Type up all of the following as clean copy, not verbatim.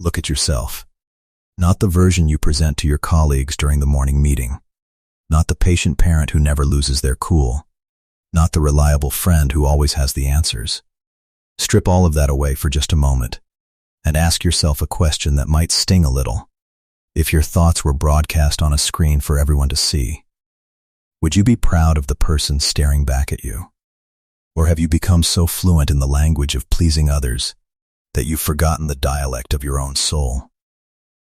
Look at yourself. Not the version you present to your colleagues during the morning meeting. Not the patient parent who never loses their cool. Not the reliable friend who always has the answers. Strip all of that away for just a moment and ask yourself a question that might sting a little. If your thoughts were broadcast on a screen for everyone to see, would you be proud of the person staring back at you? Or have you become so fluent in the language of pleasing others that you've forgotten the dialect of your own soul?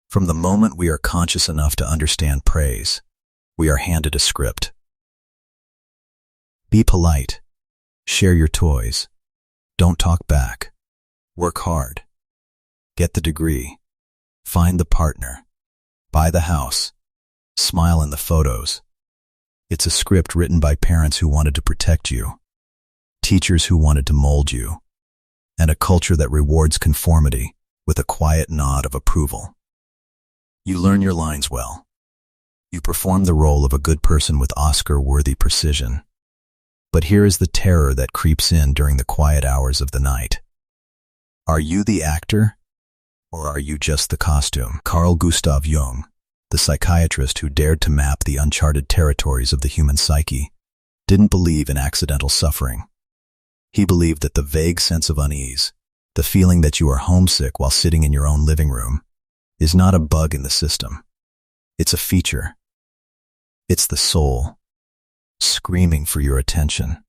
From the moment we are conscious enough to understand praise, we are handed a script. Be polite. Share your toys. Don't talk back. Work hard. Get the degree. Find the partner. Buy the house. Smile in the photos. It's a script written by parents who wanted to protect you, teachers who wanted to mold you, and a culture that rewards conformity with a quiet nod of approval. You learn your lines well. You perform the role of a good person with Oscar-worthy precision. But here is the terror that creeps in during the quiet hours of the night. Are you the actor, or are you just the costume? Carl Jung, the psychiatrist who dared to map the uncharted territories of the human psyche, didn't believe in accidental suffering. He believed that the vague sense of unease, the feeling that you are homesick while sitting in your own living room, is not a bug in the system. It's a feature. It's the soul, screaming for your attention.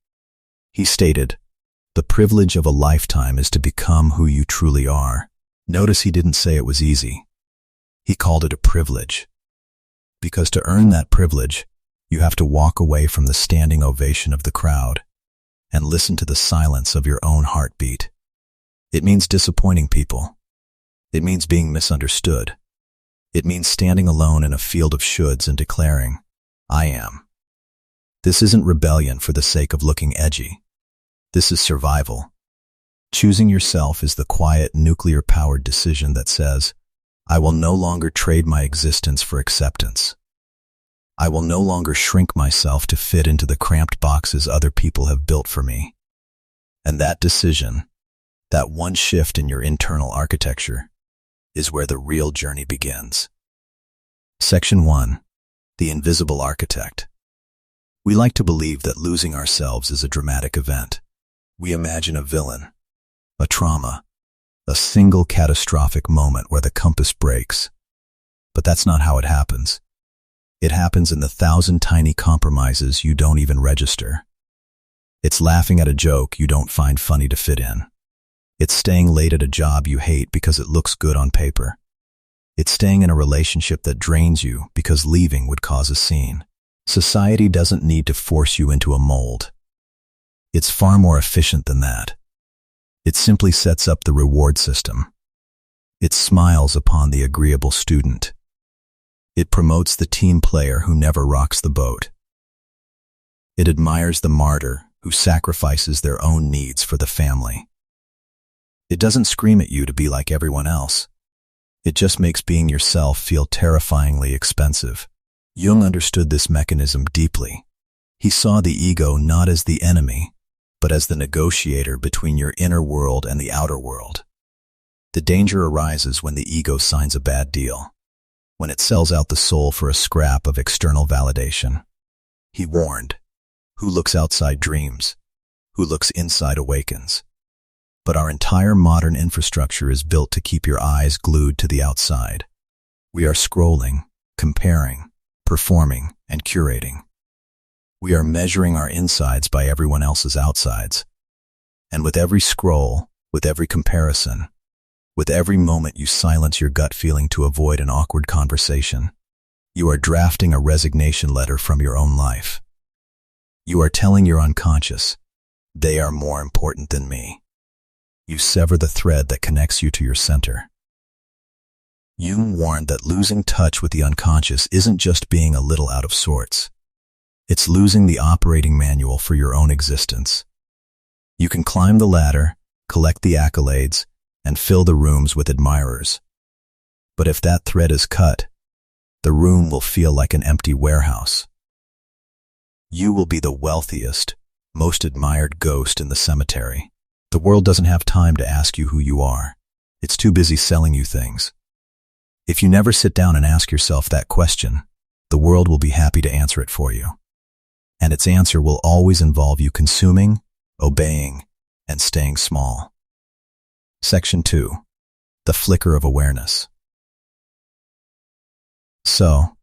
He stated, "The privilege of a lifetime is to become who you truly are." Notice he didn't say it was easy. He called it a privilege. Because to earn that privilege, you have to walk away from the standing ovation of the crowd and listen to the silence of your own heartbeat. It means disappointing people. It means being misunderstood. It means standing alone in a field of shoulds and declaring, "I am." This isn't rebellion for the sake of looking edgy. This is survival. Choosing yourself is the quiet, nuclear-powered decision that says, "I will no longer trade my existence for acceptance. I will no longer shrink myself to fit into the cramped boxes other people have built for me." And that decision, that one shift in your internal architecture, is where the real journey begins. Section 1. The Invisible Architect. We like to believe that losing ourselves is a dramatic event. We imagine a villain, a trauma, a single catastrophic moment where the compass breaks. But that's not how it happens. It happens in the 1,000 tiny compromises you don't even register. It's laughing at a joke you don't find funny to fit in. It's staying late at a job you hate because it looks good on paper. It's staying in a relationship that drains you because leaving would cause a scene. Society doesn't need to force you into a mold. It's far more efficient than that. It simply sets up the reward system. It smiles upon the agreeable student. It promotes the team player who never rocks the boat. It admires the martyr who sacrifices their own needs for the family. It doesn't scream at you to be like everyone else. It just makes being yourself feel terrifyingly expensive. Jung understood this mechanism deeply. He saw the ego not as the enemy, but as the negotiator between your inner world and the outer world. The danger arises when the ego signs a bad deal, when it sells out the soul for a scrap of external validation. He warned, "Who looks outside dreams, who looks inside awakens." But our entire modern infrastructure is built to keep your eyes glued to the outside. We are scrolling, comparing, performing, and curating. We are measuring our insides by everyone else's outsides. And with every scroll, with every comparison, with every moment you silence your gut feeling to avoid an awkward conversation, you are drafting a resignation letter from your own life. You are telling your unconscious, "They are more important than me." You sever the thread that connects you to your center. Jung warned that losing touch with the unconscious isn't just being a little out of sorts. It's losing the operating manual for your own existence. You can climb the ladder, collect the accolades, and fill the rooms with admirers. But if that thread is cut, the room will feel like an empty warehouse. You will be the wealthiest, most admired ghost in the cemetery. The world doesn't have time to ask you who you are. It's too busy selling you things. If you never sit down and ask yourself that question, the world will be happy to answer it for you. And its answer will always involve you consuming, obeying, and staying small. Section 2. The flicker of awareness. So,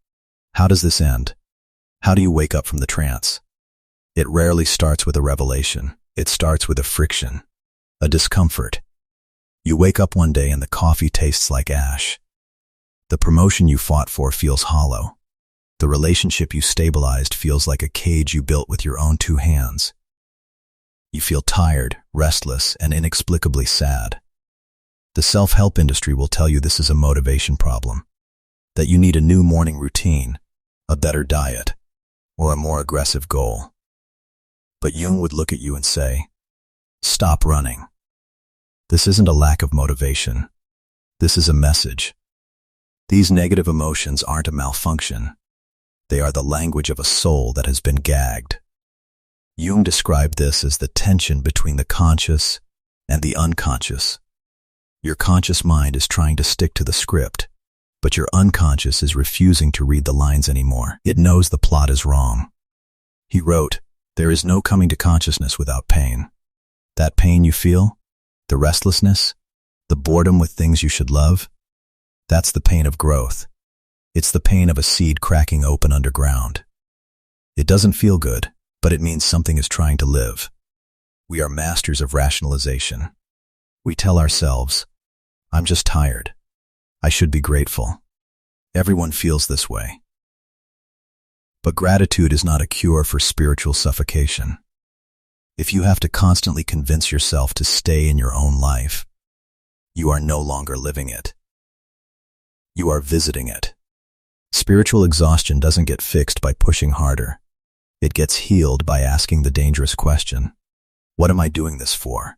how does this end? How do you wake up from the trance? It rarely starts with a revelation. It starts with a friction, a discomfort. You wake up one day and the coffee tastes like ash. The promotion you fought for feels hollow. The relationship you stabilized feels like a cage you built with your own 2 hands. You feel tired, restless, and inexplicably sad. The self-help industry will tell you this is a motivation problem, that you need a new morning routine, a better diet, or a more aggressive goal. But Jung would look at you and say, stop running. This isn't a lack of motivation. This is a message. These negative emotions aren't a malfunction. They are the language of a soul that has been gagged. Jung described this as the tension between the conscious and the unconscious. Your conscious mind is trying to stick to the script, but your unconscious is refusing to read the lines anymore. It knows the plot is wrong. He wrote, "There is no coming to consciousness without pain. That pain you feel, the restlessness, the boredom with things you should love, that's the pain of growth. It's the pain of a seed cracking open underground. It doesn't feel good, but it means something is trying to live." We are masters of rationalization. We tell ourselves, "I'm just tired. I should be grateful. Everyone feels this way." But gratitude is not a cure for spiritual suffocation. If you have to constantly convince yourself to stay in your own life, you are no longer living it. You are visiting it. Spiritual exhaustion doesn't get fixed by pushing harder. It gets healed by asking the dangerous question, what am I doing this for?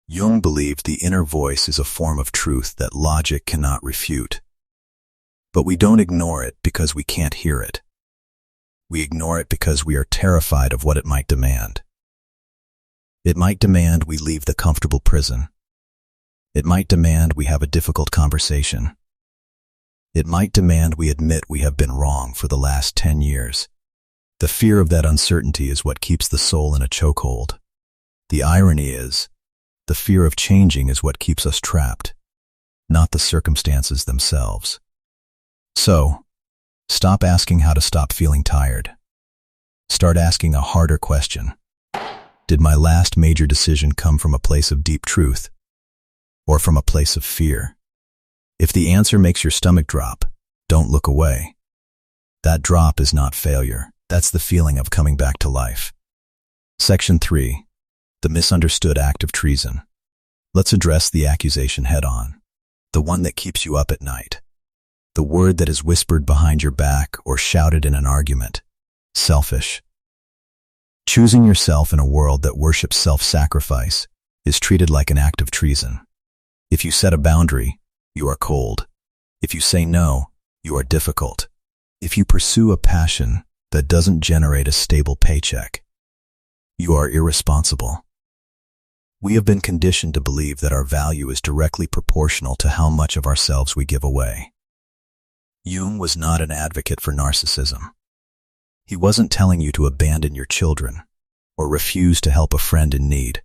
Jung believed the inner voice is a form of truth that logic cannot refute. But we don't ignore it because we can't hear it. We ignore it because we are terrified of what it might demand. It might demand we leave the comfortable prison. It might demand we have a difficult conversation. It might demand we admit we have been wrong for the last 10 years. The fear of that uncertainty is what keeps the soul in a chokehold. The irony is, the fear of changing is what keeps us trapped, not the circumstances themselves. So, stop asking how to stop feeling tired. Start asking a harder question. Did my last major decision come from a place of deep truth, or from a place of fear? If the answer makes your stomach drop, don't look away. That drop is not failure. That's the feeling of coming back to life. Section 3. The misunderstood act of treason. Let's address the accusation head-on. The one that keeps you up at night. The word that is whispered behind your back or shouted in an argument. Selfish. Choosing yourself in a world that worships self-sacrifice is treated like an act of treason. If you set a boundary, you are cold. If you say no, you are difficult. If you pursue a passion that doesn't generate a stable paycheck, you are irresponsible. We have been conditioned to believe that our value is directly proportional to how much of ourselves we give away. Jung was not an advocate for narcissism. He wasn't telling you to abandon your children or refuse to help a friend in need.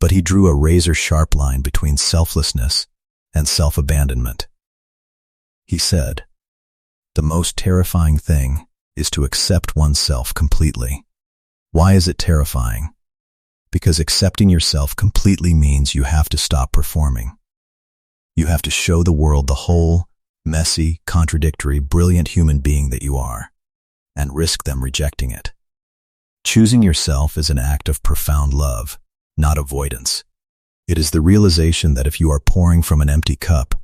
But he drew a razor-sharp line between selflessness and self-abandonment. He said, "The most terrifying thing is to accept oneself completely." Why is it terrifying? Because accepting yourself completely means you have to stop performing. You have to show the world the whole, messy, contradictory, brilliant human being that you are, and risk them rejecting it. Choosing yourself is an act of profound love, not avoidance. It is the realization that if you are pouring from an empty cup,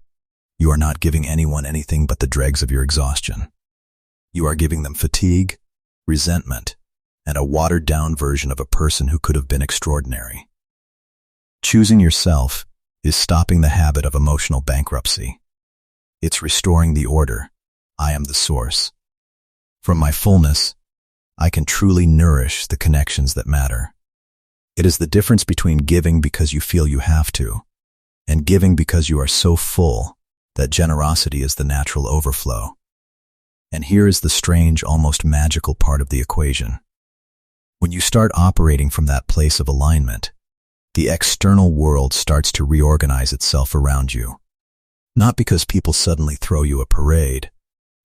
you are not giving anyone anything but the dregs of your exhaustion. You are giving them fatigue, resentment, and a watered-down version of a person who could have been extraordinary. Choosing yourself is stopping the habit of emotional bankruptcy. It's restoring the order. I am the source. From my fullness, I can truly nourish the connections that matter. It is the difference between giving because you feel you have to, and giving because you are so full that generosity is the natural overflow. And here is the strange, almost magical part of the equation. When you start operating from that place of alignment, the external world starts to reorganize itself around you. Not because people suddenly throw you a parade,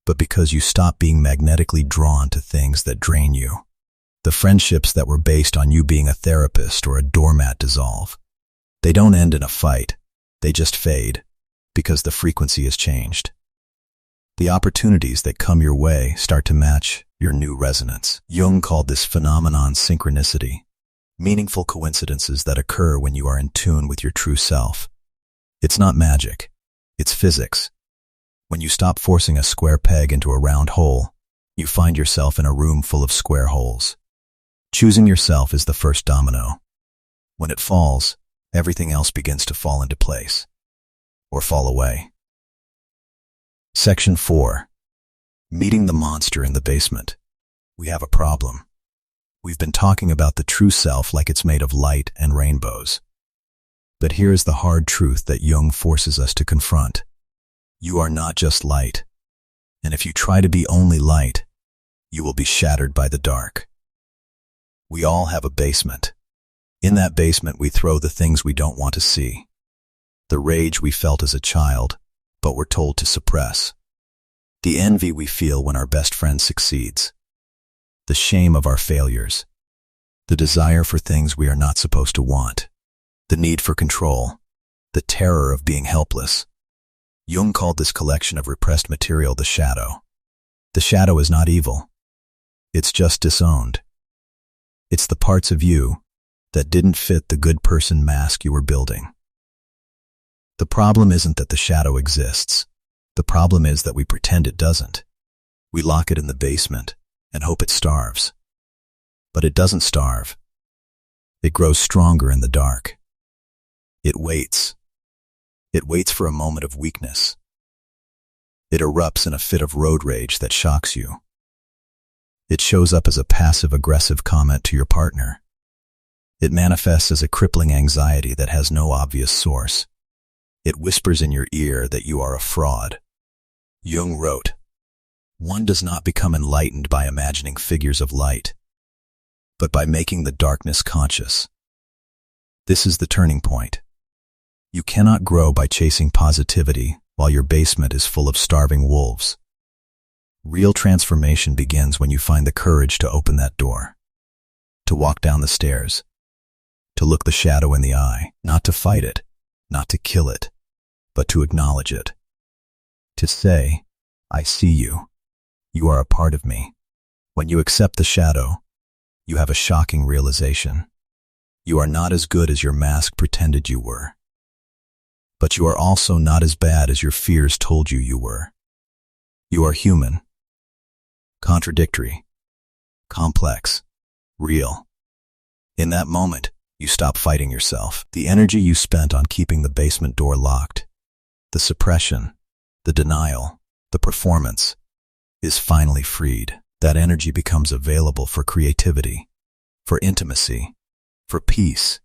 but because you stop being magnetically drawn to things that drain you. The friendships that were based on you being a therapist or a doormat dissolve. They don't end in a fight, they just fade, because the frequency has changed. The opportunities that come your way start to match your new resonance. Jung called this phenomenon synchronicity, meaningful coincidences that occur when you are in tune with your true self. It's not magic, it's physics. When you stop forcing a square peg into a round hole, you find yourself in a room full of square holes. Choosing yourself is the first domino. When it falls, everything else begins to fall into place, or fall away. Section 4. Meeting the monster in the basement. We have a problem. We've been talking about the true self like it's made of light and rainbows. But here is the hard truth that Jung forces us to confront. You are not just light, and if you try to be only light, you will be shattered by the dark. We all have a basement. In that basement we throw the things we don't want to see. The rage we felt as a child, but were told to suppress. The envy we feel when our best friend succeeds. The shame of our failures. The desire for things we are not supposed to want. The need for control. The terror of being helpless. Jung called this collection of repressed material the shadow. The shadow is not evil. It's just disowned. It's the parts of you that didn't fit the good person mask you were building. The problem isn't that the shadow exists. The problem is that we pretend it doesn't. We lock it in the basement and hope it starves. But it doesn't starve. It grows stronger in the dark. It waits. It waits for a moment of weakness. It erupts in a fit of road rage that shocks you. It shows up as a passive-aggressive comment to your partner. It manifests as a crippling anxiety that has no obvious source. It whispers in your ear that you are a fraud. Jung wrote, "One does not become enlightened by imagining figures of light, but by making the darkness conscious." This is the turning point. You cannot grow by chasing positivity while your basement is full of starving wolves. Real transformation begins when you find the courage to open that door, to walk down the stairs, to look the shadow in the eye, not to fight it, not to kill it, but to acknowledge it. To say, "I see you. You are a part of me." When you accept the shadow, you have a shocking realization. You are not as good as your mask pretended you were. But you are also not as bad as your fears told you you were. You are human, contradictory, complex, real. In that moment, you stop fighting yourself. The energy you spent on keeping the basement door locked, the suppression, the denial, the performance, is finally freed. That energy becomes available for creativity, for intimacy, for peace.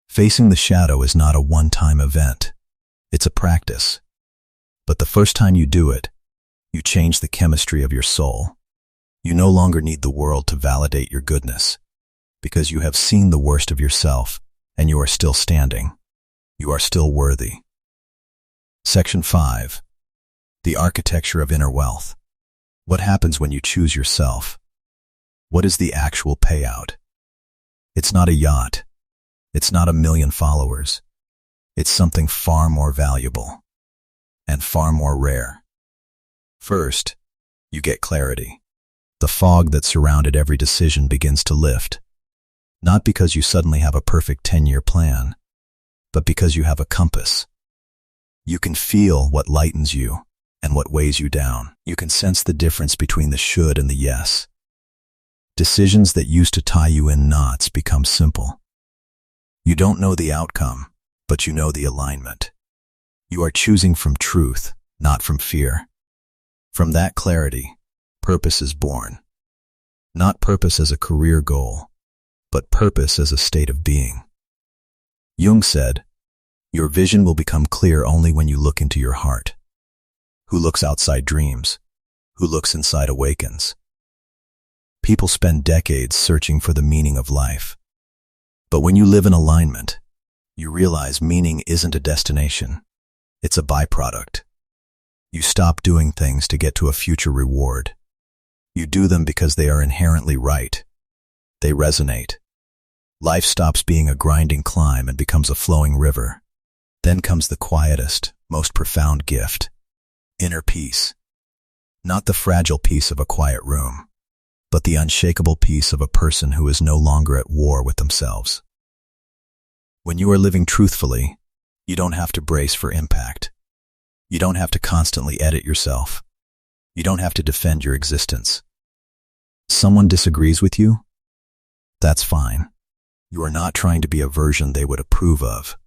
Facing the shadow is not a one-time event. It's a practice. But the first time you do it, you change the chemistry of your soul. You no longer need the world to validate your goodness, because you have seen the worst of yourself, and you are still standing. You are still worthy. Section 5. The architecture of inner wealth. What happens when you choose yourself? What is the actual payout? It's not a yacht. It's not 1,000,000 followers. It's something far more valuable and far more rare. First, you get clarity. The fog that surrounded every decision begins to lift, not because you suddenly have a perfect 10-year plan, but because you have a compass. You can feel what lightens you and what weighs you down. You can sense the difference between the should and the yes. Decisions that used to tie you in knots become simple. You don't know the outcome, but you know the alignment. You are choosing from truth, not from fear. From that clarity, purpose is born. Not purpose as a career goal, but purpose as a state of being. Jung said, Your vision will become clear only when you look into your heart. Who looks outside dreams? Who looks inside awakens. People spend decades searching for the meaning of life. But when you live in alignment, you realize meaning isn't a destination. It's a byproduct. You stop doing things to get to a future reward. You do them because they are inherently right. They resonate. Life stops being a grinding climb and becomes a flowing river. Then comes the quietest, most profound gift. Inner peace. Not the fragile peace of a quiet room, but the unshakable peace of a person who is no longer at war with themselves. When you are living truthfully, you don't have to brace for impact. You don't have to constantly edit yourself. You don't have to defend your existence. Someone disagrees with you? That's fine. You are not trying to be a version they would approve of.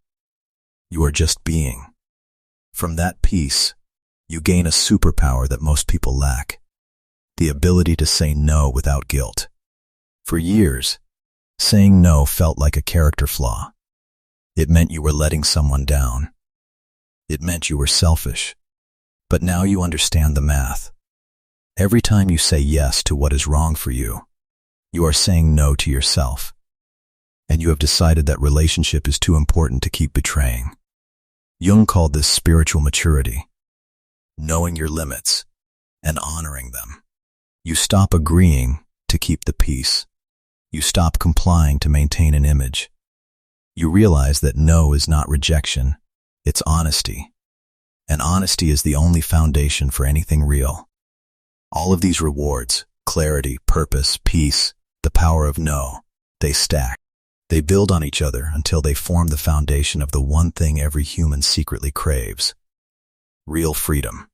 You are just being. From that peace, you gain a superpower that most people lack. The ability to say no without guilt. For years, saying no felt like a character flaw. It meant you were letting someone down. It meant you were selfish. But now you understand the math. Every time you say yes to what is wrong for you, you are saying no to yourself. And you have decided that relationship is too important to keep betraying. Jung called this spiritual maturity. Knowing your limits and honoring them. You stop agreeing to keep the peace. You stop complying to maintain an image. You realize that no is not rejection, it's honesty. And honesty is the only foundation for anything real. All of these rewards, clarity, purpose, peace, the power of no, they stack. They build on each other until they form the foundation of the one thing every human secretly craves. Real freedom.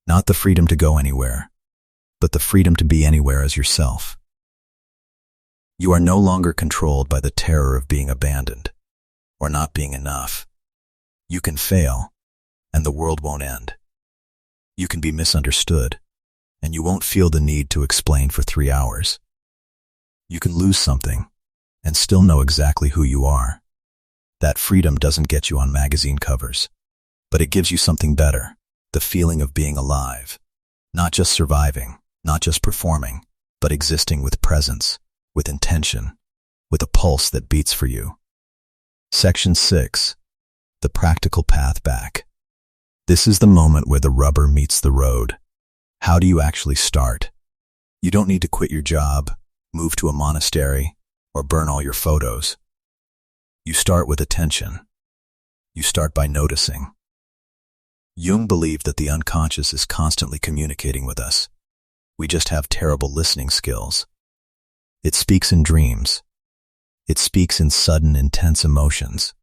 Not the freedom to go anywhere, but the freedom to be anywhere as yourself. You are no longer controlled by the terror of being abandoned or not being enough. You can fail, and the world won't end. You can be misunderstood, and you won't feel the need to explain for 3 hours. You can lose something and still know exactly who you are. That freedom doesn't get you on magazine covers, but it gives you something better, the feeling of being alive, not just surviving, not just performing, but existing with presence, with intention, with a pulse that beats for you. Section 6. The practical path back. This is the moment where the rubber meets the road. How do you actually start? You don't need to quit your job, move to a monastery, or burn all your photos. You start with attention. You start by noticing. Jung believed that the unconscious is constantly communicating with us. We just have terrible listening skills. It speaks in dreams. It speaks in sudden, intense emotions.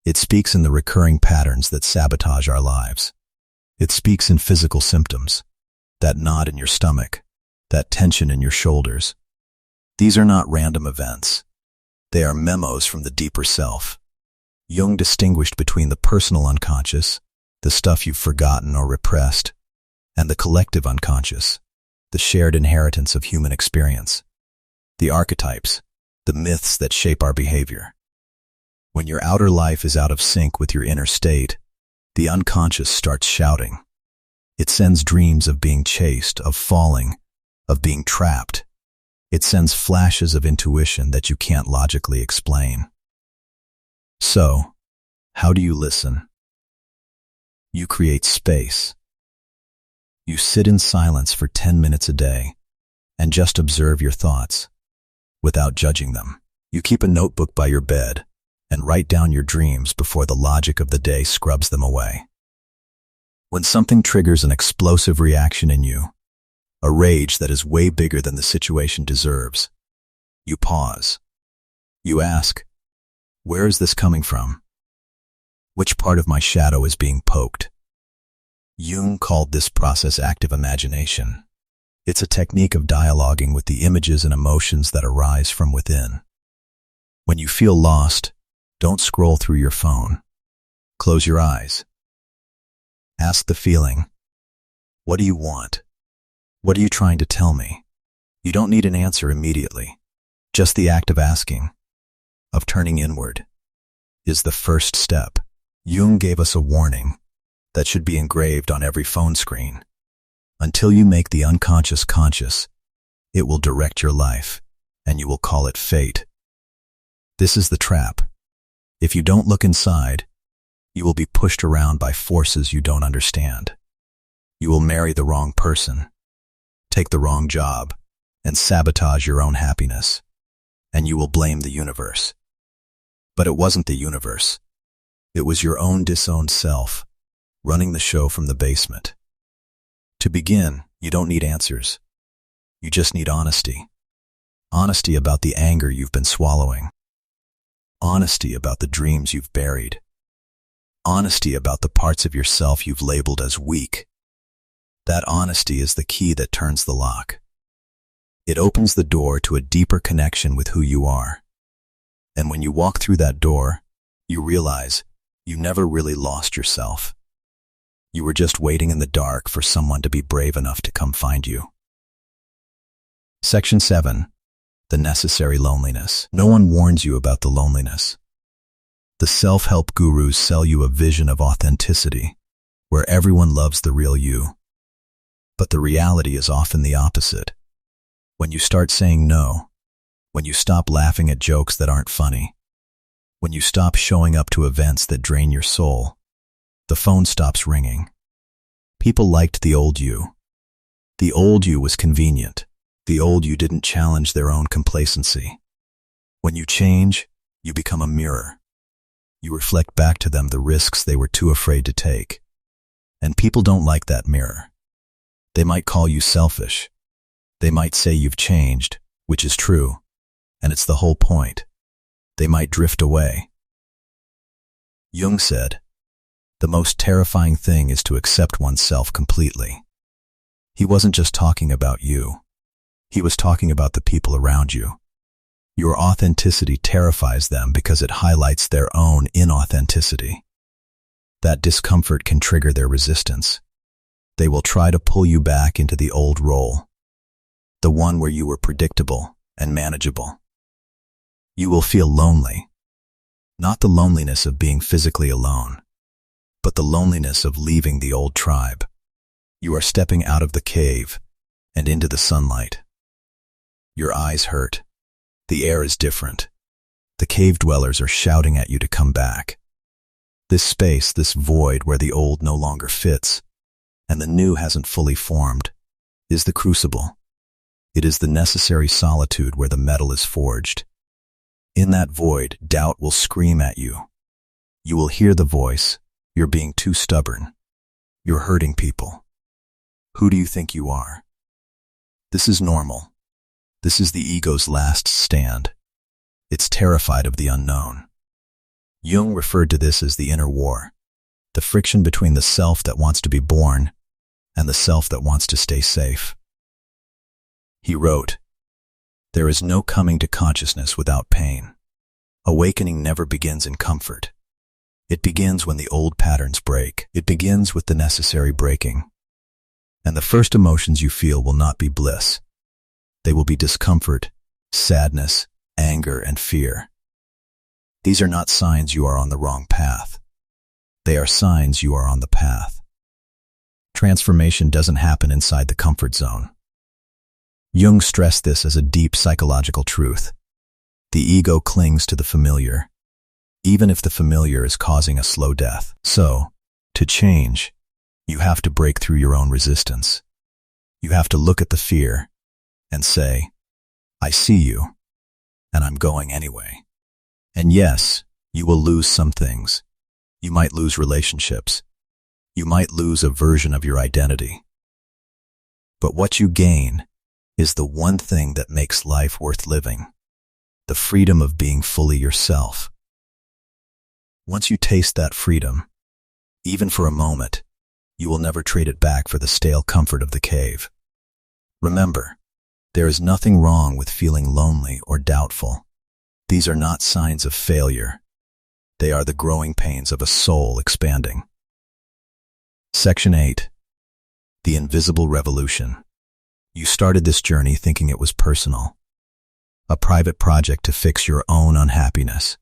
It speaks in the recurring patterns that sabotage our lives. It speaks in physical symptoms, that knot in your stomach, that tension in your shoulders. These are not random events. They are memos from the deeper self. Jung distinguished between the personal unconscious, the stuff you've forgotten or repressed, and the collective unconscious, the shared inheritance of human experience. The archetypes, the myths that shape our behavior. When your outer life is out of sync with your inner state, the unconscious starts shouting. It sends dreams of being chased, of falling, of being trapped. It sends flashes of intuition that you can't logically explain. So, how do you listen? You create space. You sit in silence for 10 minutes a day and just observe your thoughts without judging them. You keep a notebook by your bed and write down your dreams before the logic of the day scrubs them away. When something triggers an explosive reaction in you, a rage that is way bigger than the situation deserves, you pause. You ask, where is this coming from? Which part of my shadow is being poked? Jung called this process active imagination. It's a technique of dialoguing with the images and emotions that arise from within. When you feel lost, don't scroll through your phone. Close your eyes. Ask the feeling, what do you want? What are you trying to tell me? You don't need an answer immediately. Just the act of asking, of turning inward. is the first step. Jung gave us a warning that should be engraved on every phone screen. Until you make the unconscious conscious, it will direct your life, and you will call it fate. This is the trap. If you don't look inside, you will be pushed around by forces you don't understand. You will marry the wrong person, take the wrong job, and sabotage your own happiness. And you will blame the universe. But it wasn't the universe. It was your own disowned self, running the show from the basement. To begin, you don't need answers. You just need honesty. Honesty about the anger you've been swallowing. Honesty about the dreams you've buried. Honesty about the parts of yourself you've labeled as weak. That honesty is the key that turns the lock. It opens the door to a deeper connection with who you are. And when you walk through that door, you realize you never really lost yourself. You were just waiting in the dark for someone to be brave enough to come find you. Section 7. The necessary loneliness. No one warns you about the loneliness. The self-help gurus sell you a vision of authenticity, where everyone loves the real you. But the reality is often the opposite. When you start saying no, when you stop laughing at jokes that aren't funny, when you stop showing up to events that drain your soul, the phone stops ringing. People liked the old you. The old you was convenient. The old you didn't challenge their own complacency. When you change, you become a mirror. You reflect back to them the risks they were too afraid to take. And people don't like that mirror. They might call you selfish. They might say you've changed, which is true, and it's the whole point. They might drift away. Jung said, the most terrifying thing is to accept oneself completely. He wasn't just talking about you. He was talking about the people around you. Your authenticity terrifies them because it highlights their own inauthenticity. That discomfort can trigger their resistance. They will try to pull you back into the old role, the one where you were predictable and manageable. You will feel lonely, not the loneliness of being physically alone, but the loneliness of leaving the old tribe. You are stepping out of the cave and into the sunlight. Your eyes hurt. The air is different. The cave dwellers are shouting at you to come back. This space, this void where the old no longer fits, and the new hasn't fully formed, is the crucible. It is the necessary solitude where the metal is forged. In that void, doubt will scream at you. You will hear the voice, you're being too stubborn. You're hurting people. Who do you think you are? This is normal. This is the ego's last stand. It's terrified of the unknown. Jung referred to this as the inner war, the friction between the self that wants to be born and the self that wants to stay safe. He wrote, there is no coming to consciousness without pain. Awakening never begins in comfort. It begins when the old patterns break. It begins with the necessary breaking. And the first emotions you feel will not be bliss. They will be discomfort, sadness, anger, and fear. These are not signs you are on the wrong path. They are signs you are on the path. Transformation doesn't happen inside the comfort zone. Jung stressed this as a deep psychological truth. The ego clings to the familiar, even if the familiar is causing a slow death. So, to change, you have to break through your own resistance. You have to look at the fear and say, I see you, and I'm going anyway. And yes, you will lose some things. You might lose relationships. You might lose a version of your identity. But what you gain is the one thing that makes life worth living, the freedom of being fully yourself. Once you taste that freedom, even for a moment, you will never trade it back for the stale comfort of the cave. Remember, there is nothing wrong with feeling lonely or doubtful. These are not signs of failure. They are the growing pains of a soul expanding. Section 8. The Invisible Revolution. You started this journey thinking it was personal, a private project to fix your own unhappiness.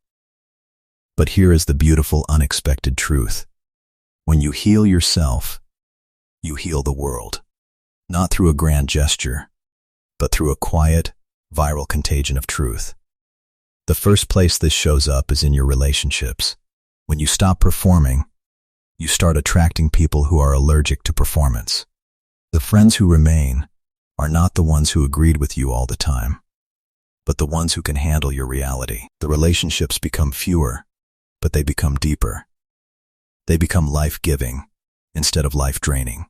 But here is the beautiful, unexpected truth. When you heal yourself, you heal the world. Not through a grand gesture, but through a quiet, viral contagion of truth. The first place this shows up is in your relationships. When you stop performing, you start attracting people who are allergic to performance. The friends who remain are not the ones who agreed with you all the time, but the ones who can handle your reality. The relationships become fewer, but they become deeper. They become life-giving instead of life-draining.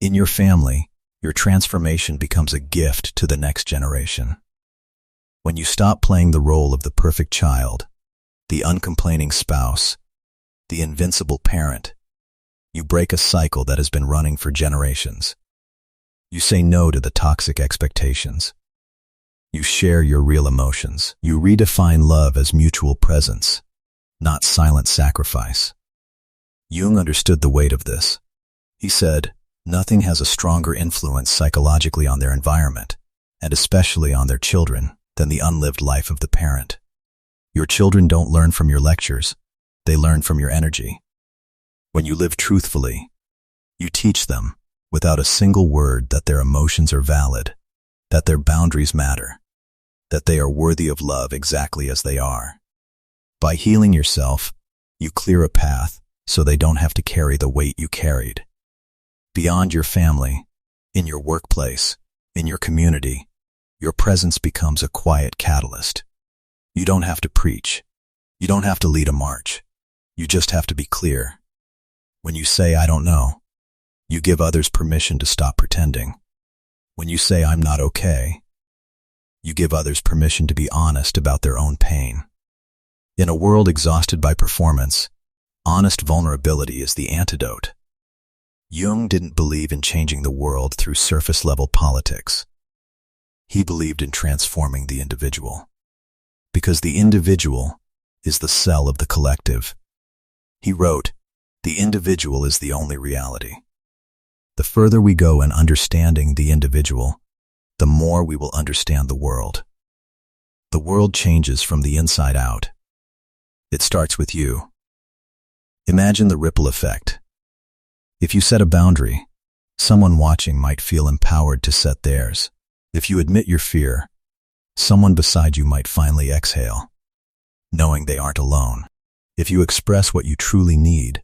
In your family, your transformation becomes a gift to the next generation. When you stop playing the role of the perfect child, the uncomplaining spouse, the invincible parent, you break a cycle that has been running for generations. You say no to the toxic expectations. You share your real emotions. You redefine love as mutual presence, not silent sacrifice. Jung understood the weight of this. He said, nothing has a stronger influence psychologically on their environment, and especially on their children, than the unlived life of the parent. Your children don't learn from your lectures, they learn from your energy. When you live truthfully, you teach them, without a single word, that their emotions are valid, that their boundaries matter, that they are worthy of love exactly as they are. By healing yourself, you clear a path so they don't have to carry the weight you carried. Beyond your family, in your workplace, in your community, your presence becomes a quiet catalyst. You don't have to preach. You don't have to lead a march. You just have to be clear. When you say, I don't know, you give others permission to stop pretending. When you say, I'm not okay, you give others permission to be honest about their own pain. In a world exhausted by performance, honest vulnerability is the antidote. Jung didn't believe in changing the world through surface-level politics. He believed in transforming the individual. Because the individual is the cell of the collective. He wrote, the individual is the only reality. The further we go in understanding the individual, the more we will understand the world. The world changes from the inside out. It starts with you. Imagine the ripple effect. If you set a boundary, someone watching might feel empowered to set theirs. If you admit your fear, someone beside you might finally exhale, knowing they aren't alone. If you express what you truly need,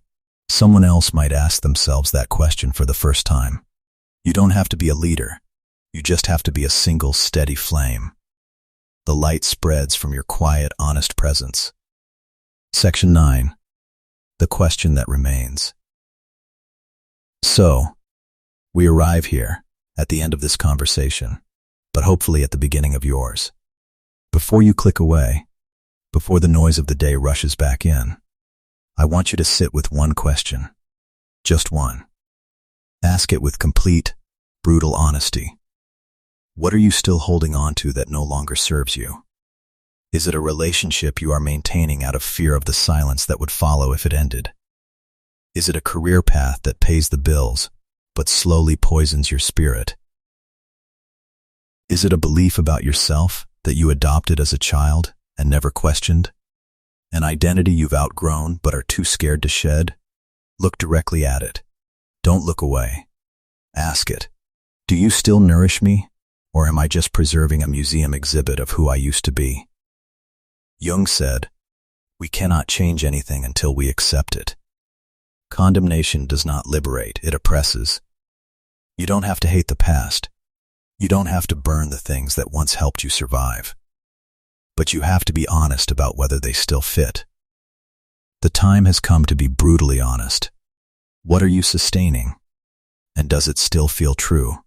someone else might ask themselves that question for the first time. You don't have to be a leader. You just have to be a single, steady flame. The light spreads from your quiet, honest presence. Section 9. The question that remains. So, we arrive here, at the end of this conversation, but hopefully at the beginning of yours. Before you click away, before the noise of the day rushes back in, I want you to sit with one question. Just one. Ask it with complete, brutal honesty. What are you still holding on to that no longer serves you? Is it a relationship you are maintaining out of fear of the silence that would follow if it ended? Is it a career path that pays the bills, but slowly poisons your spirit? Is it a belief about yourself that you adopted as a child and never questioned? An identity you've outgrown but are too scared to shed? Look directly at it. Don't look away. Ask it. Do you still nourish me, or am I just preserving a museum exhibit of who I used to be? Jung said, we cannot change anything until we accept it. Condemnation does not liberate, it oppresses. You don't have to hate the past. You don't have to burn the things that once helped you survive. But you have to be honest about whether they still fit. The time has come to be brutally honest. What are you sustaining? And does it still feel true?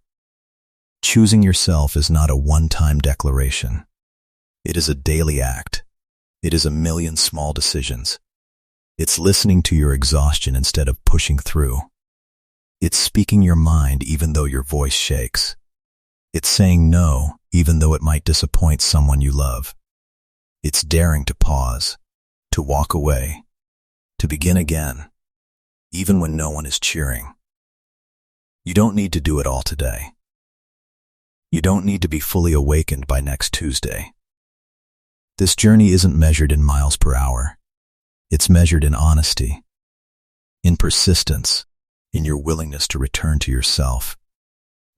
Choosing yourself is not a one-time declaration. It is a daily act. It is a million small decisions. It's listening to your exhaustion instead of pushing through. It's speaking your mind even though your voice shakes. It's saying no even though it might disappoint someone you love. It's daring to pause, to walk away, to begin again, even when no one is cheering. You don't need to do it all today. You don't need to be fully awakened by next Tuesday. This journey isn't measured in miles per hour. It's measured in honesty, in persistence, in your willingness to return to yourself,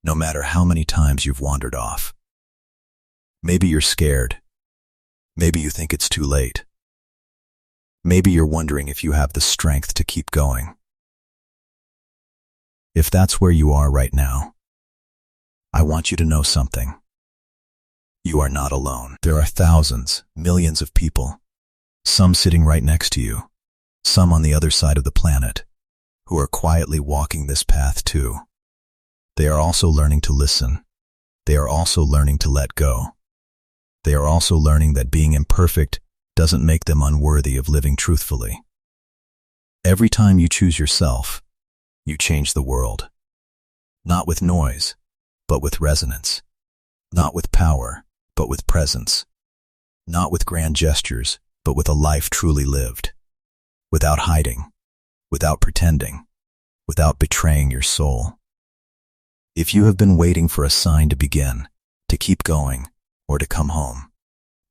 no matter how many times you've wandered off. Maybe you're scared. Maybe you think it's too late. Maybe you're wondering if you have the strength to keep going. If that's where you are right now, I want you to know something. You are not alone. There are thousands, millions of people, some sitting right next to you, some on the other side of the planet, who are quietly walking this path too. They are also learning to listen. They are also learning to let go. They are also learning that being imperfect doesn't make them unworthy of living truthfully. Every time you choose yourself, you change the world. Not with noise, but with resonance. Not with power, but with presence. Not with grand gestures, but with a life truly lived. Without hiding, without pretending, without betraying your soul. If you have been waiting for a sign to begin, to keep going, or to come home,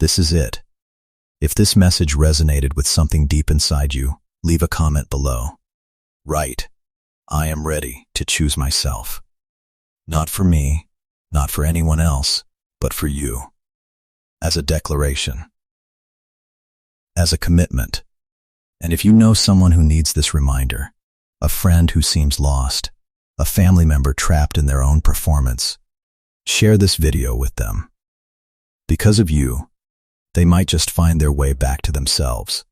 this is it. If this message resonated with something deep inside you, leave a comment below. Write, I am ready to choose myself. Not for me, not for anyone else, but for you. As a declaration. As a commitment. And if you know someone who needs this reminder, a friend who seems lost, a family member trapped in their own performance, share this video with them. Because of you, they might just find their way back to themselves.